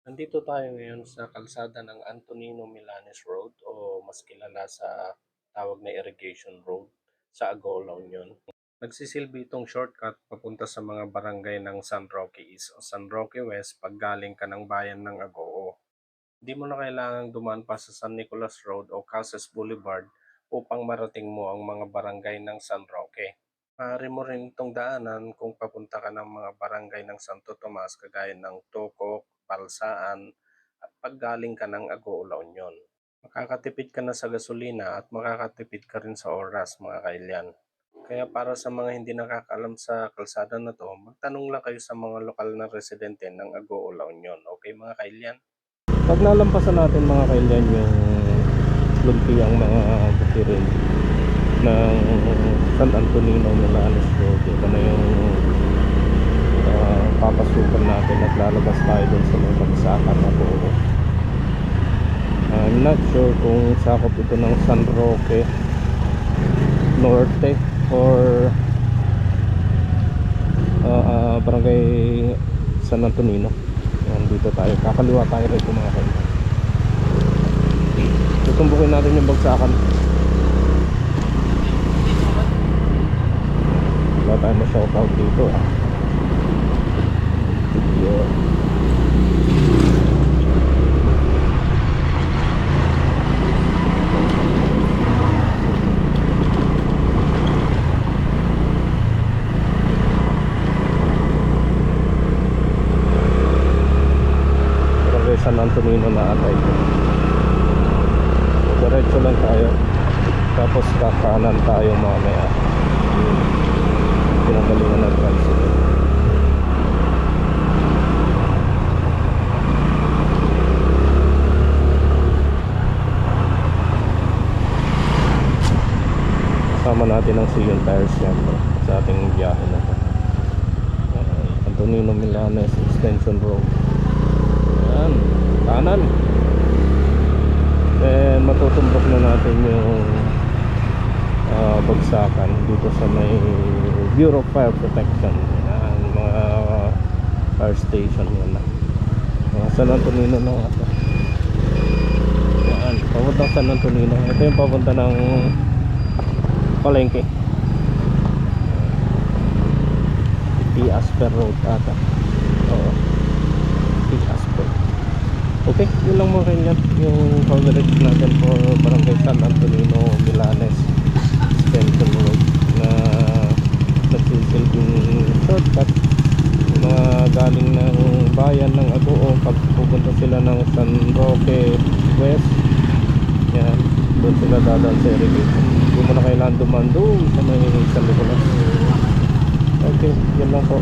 Nandito tayo ngayon sa kalsada ng Antonino Milanes Road o mas kilala sa tawag na Irrigation Road sa Agoo, La Union. Nagsisilbi itong shortcut papunta sa mga barangay ng San Roque East o San Roque West pag galing ka ng bayan ng Agoo. Hindi mo na kailangang dumaan pa sa San Nicolas Road o Casas Boulevard upang marating mo ang mga barangay ng San Roque. Maaari mo rin itong daanan kung papunta ka ng mga barangay ng Santo Tomas kagaya ng Tocok, Palsaan at paggaling ka ng Agoo, La Union. Makakatipid ka na sa gasolina at makakatipid ka rin sa oras mga kailyan. Kaya para sa mga hindi nakakaalam sa kalsada na to, magtanong lang kayo sa mga lokal na residente ng Agoo, La Union. Okay mga kailyan? Pag nalampasan natin mga kailyan yung lumpiang mga butirin ng San Antonino Milanes Road, ito na yung papasukan natin at lalabas tayo dun sa may bagsakan na po. I'm not sure kung sakop ito ng San Roque Norte or Barangay San Antonino. Dito tayo, kakaliwa tayo rito mga kaibigan. Tutumbukin natin yung bagsakan. Wala tayo ma-shoutout dito yun. Barangay San Antonino na atay. Diretso lang tayo, tapos kakanan tayo mamaya. Pinagalingan ng tricycle. Kasama natin ang Sion Tires siyempre sa ating biyahe na ito. Antonino Milanes Extension Road. Ayan, kanan. Then matutumbok na natin yung bagsakan dito sa may Bureau of Fire Protection. Ayan, mga fire station yan na. Mga San Antonino na ito. Ayan, papunta San Antonino. Ito yung papunta ng Palengke. P. Asper Road ata. Oo, P. Asper. Okay, yun lang mo rin yan yung coverage natin for Barangay San Antonino Milanes Extension Road na nagsisilbing shortcut. Mga galing ng bayan ng Agoo, pag pupunta sila ng San Roque West, yan, doon sila dadaan sa irrigation. Hindi mo na kailangan dumaan doon sa may San Nicolas. Okay, yun lang po.